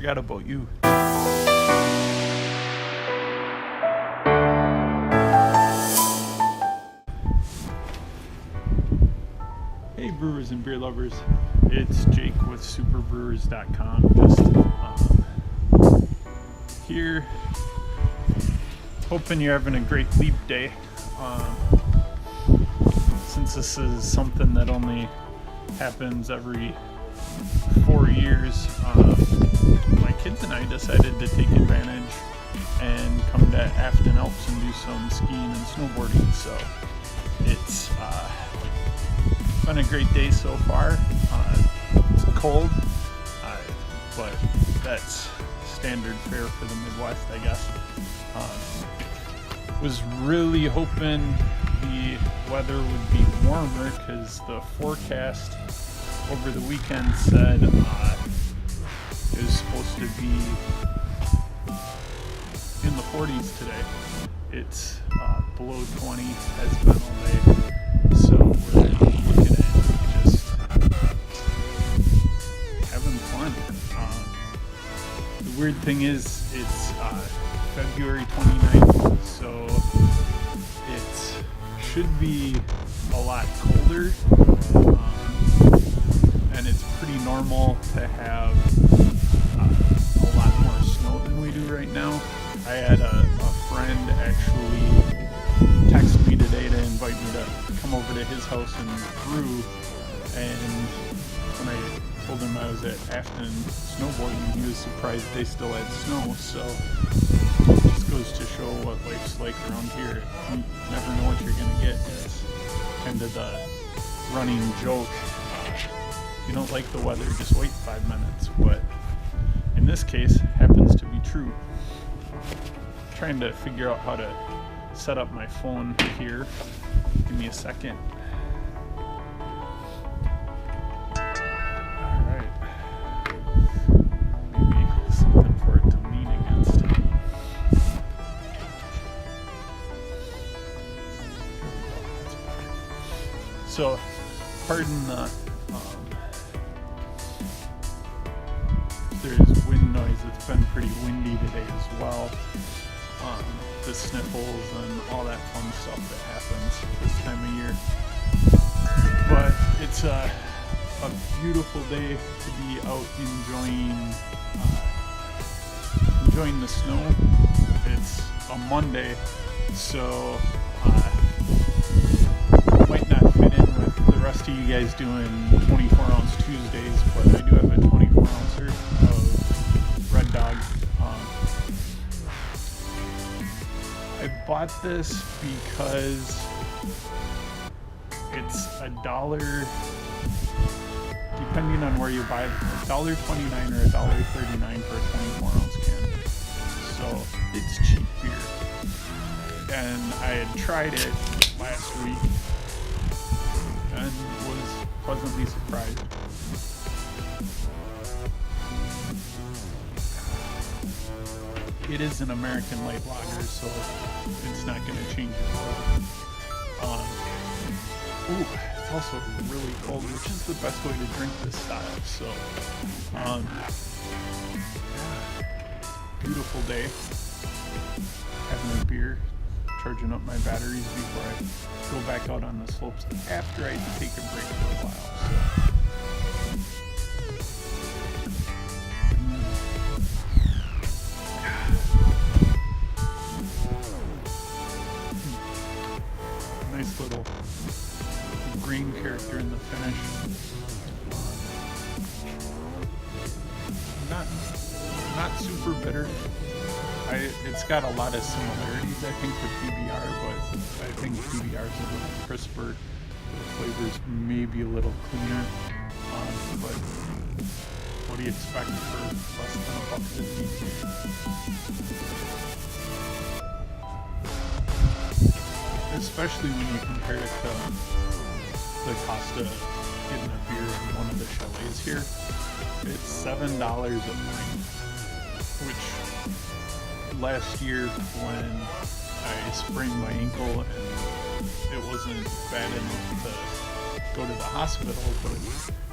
forgot about you. Hey brewers and beer lovers, it's Jake with superbrewers.com. Just here, hoping you're having a great leap day. Since this is something that only happens every 4 years, my kids and I decided to take advantage and come to Afton, Alps and do some skiing and snowboarding. So it's been a great day so far. It's cold, but that's standard fare for the Midwest, I guess. Was really hoping the weather would be warmer because the forecast over the weekend said it was supposed to be in the 40s today. It's below 20, has been all day, so we're looking at just having fun. The weird thing is it's February 29th, so it should be a lot colder, and it's pretty normal to have a lot more snow than we do right now. I had a friend actually text me today to invite me to come over to his house and brew, and when I told him I was at Afton snowboarding, he was surprised they still had snow. So it just goes to show what life's like around here. You never know what you're gonna get. It's kind of the running joke. If you don't like the weather, just wait 5 minutes. But in this case, happens to be true. Trying to figure out how to set up my phone here. Give me a second. Alright. Maybe something for it to lean against. So, pardon the there's wind noise. It's been pretty windy today as well. The sniffles and all that fun stuff that happens this time of year. But it's a beautiful day to be out enjoying the snow. It's a Monday, so might not fit in with the rest of you guys doing 24-ounce Tuesdays, but I do have a 24-ouncer of Red Dog. I bought this because it's $1, depending on where you buy it, $1.29 or $1.39 for a 24-ounce can. So it's cheap beer. And I had tried it last week and was pleasantly surprised. It is an American light lager, so it's not going to change your world. It's also really cold, which is the best way to drink this style. So, beautiful day. Having a beer, charging up my batteries before I go back out on the slopes after I take a break for a while. So. Nice little green character in the finish. Not super bitter. It's got a lot of similarities, I think, to PBR, but I think PBR is a little crisper. The flavors may be a little cleaner. But what do you expect for less than $1.50? Especially when you compare it to the cost of getting a beer in one of the chalets here. It's $7 a pint, which last year when I sprained my ankle and it wasn't bad enough to go to the hospital, but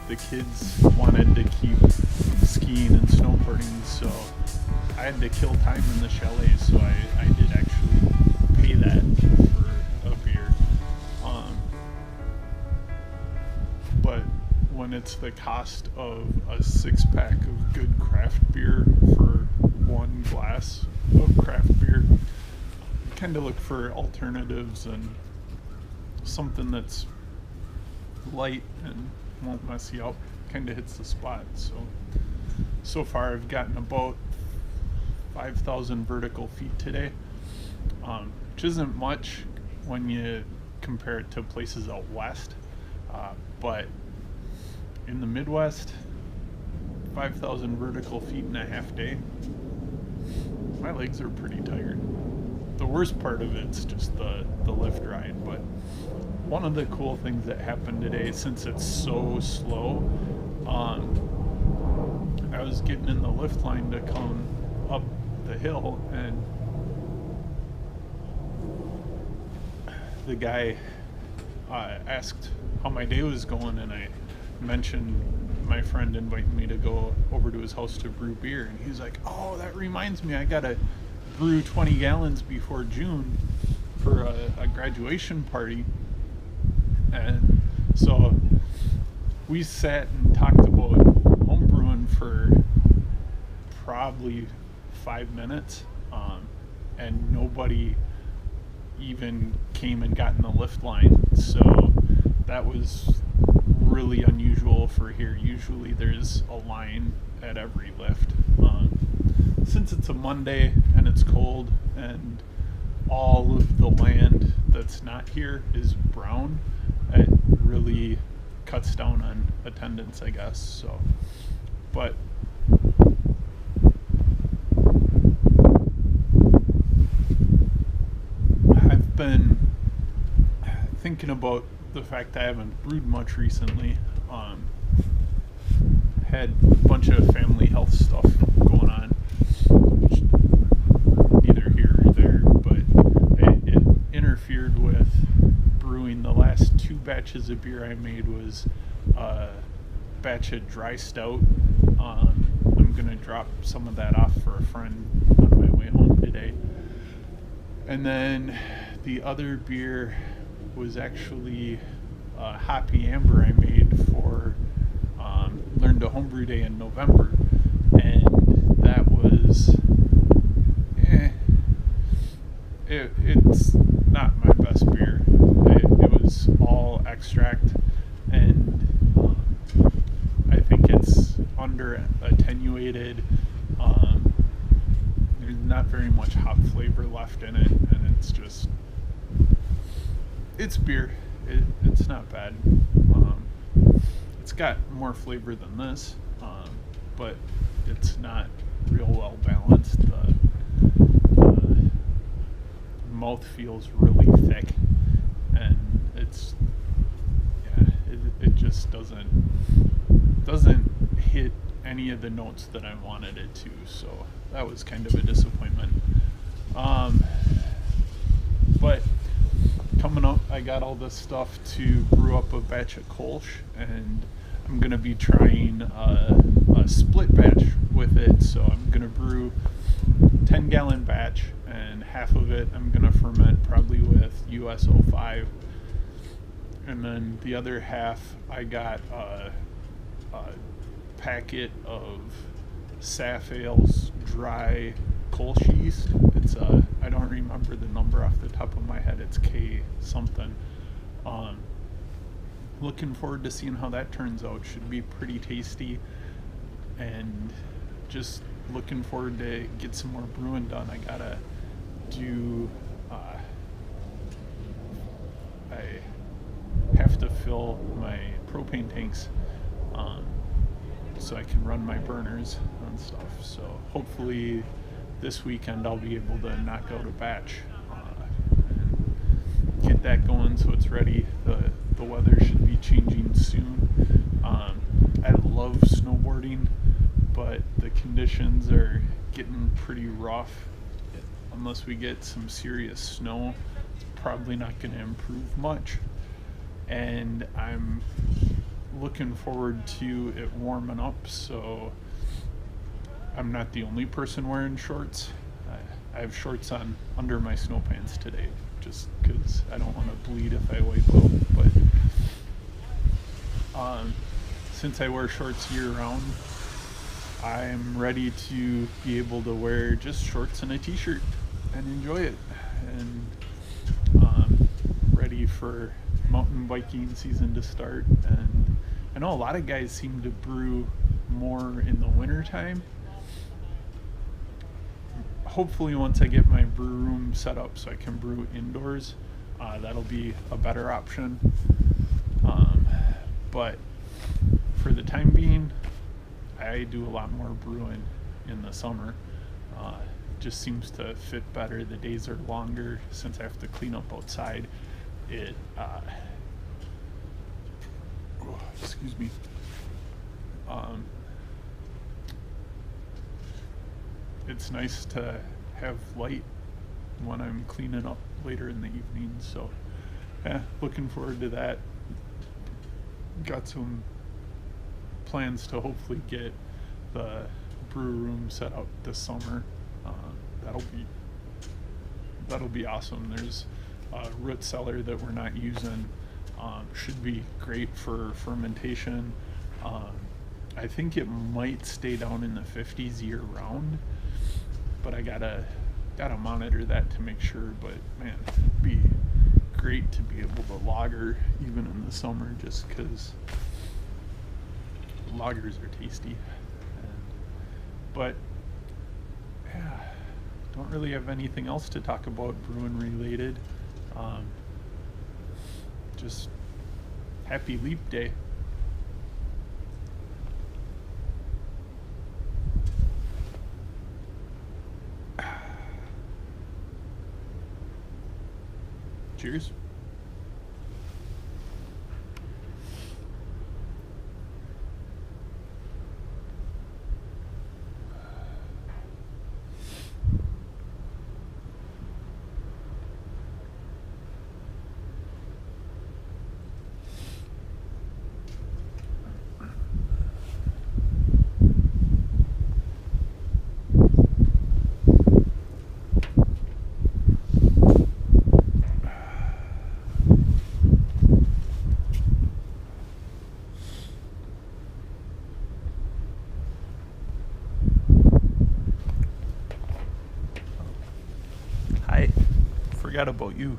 the kids wanted to keep skiing and snowboarding, so I had to kill time in the chalet, so I did actually pay that for a beer. But when it's the cost of a 6-pack of good craft beer for one glass of craft beer, I kind of look for alternatives and something that's light and won't mess you up. Kind of hits the spot. So far I've gotten about 5,000 vertical feet today, which isn't much when you compare it to places out west, but in the Midwest, 5,000 vertical feet in a half day, my legs are pretty tired. The worst part of it's just the lift ride, but one of the cool things that happened today, since it's so slow, I was getting in the lift line to come up the hill, and the guy asked how my day was going, and I mentioned my friend inviting me to go over to his house to brew beer, and he's like, "Oh, that reminds me, I gotta brew 20 gallons before June for a graduation party." And so we sat and talked about homebrewing for probably 5 minutes, and nobody even came and got in the lift line. So that was really unusual for here. Usually there's a line at every lift. Since it's a Monday and it's cold and all of the land that's not here is brown, it really cuts down on attendance, I guess. So, but I've been thinking about the fact that I haven't brewed much recently. Had a bunch of family health stuff going on, which neither here or there, but it interfered with brewing. The last 2 batches of beer I made was a batch of dry stout. I'm gonna drop some of that off for a friend on my way home today. And then the other beer was actually a hoppy amber I made for Learn to Homebrew Day in November, and that was it's not my best beer. It was all extract, and I think it's under attenuated. There's not very much hop flavor left in it, and it's beer. It's not bad. It's got more flavor than this, but it's not real well balanced. The mouth feels really thick, and it just doesn't hit any of the notes that I wanted it to. So that was kind of a disappointment. But coming up, I got all this stuff to brew up a batch of Kolsch, and I'm going to be trying a split batch with it. So I'm going to brew 10-gallon batch, and half of it I'm going to ferment probably with US 05. And then the other half, I got a packet of Saf Ale's dry Kolsch yeast. It's I don't remember the number off the top of my head. It's K something. Looking forward to seeing how that turns out. Should be pretty tasty, and just looking forward to get some more brewing done. I gotta do I have to fill my propane tanks so I can run my burners and stuff. So hopefully this weekend I'll be able to knock out a batch and get that going so it's ready. The weather should be changing soon. I love snowboarding, but the conditions are getting pretty rough. Unless we get some serious snow, it's probably not going to improve much. And I'm looking forward to it warming up, so I'm not the only person wearing shorts. I have shorts on under my snow pants today, just because I don't want to bleed if I wipe out. But since I wear shorts year round, I'm ready to be able to wear just shorts and a t-shirt and enjoy it. And ready for mountain biking season to start. And I know a lot of guys seem to brew more in the winter time. Hopefully once I get my brew room set up so I can brew indoors, that'll be a better option. But for the time being, I do a lot more brewing in the summer. Just seems to fit better. The days are longer since I have to clean up outside. Excuse me. It's nice to have light when I'm cleaning up later in the evening. So, yeah, looking forward to that. Got some plans to hopefully get the brew room set up this summer. That'll be awesome. There's a root cellar that we're not using. Should be great for fermentation. I think it might stay down in the 50s year round, but I gotta monitor that to make sure. But man, it'd be great to be able to lager even in the summer, just because lagers are tasty. But yeah, don't really have anything else to talk about brewing related. Just happy Leap Day. Cheers. Forgot about you.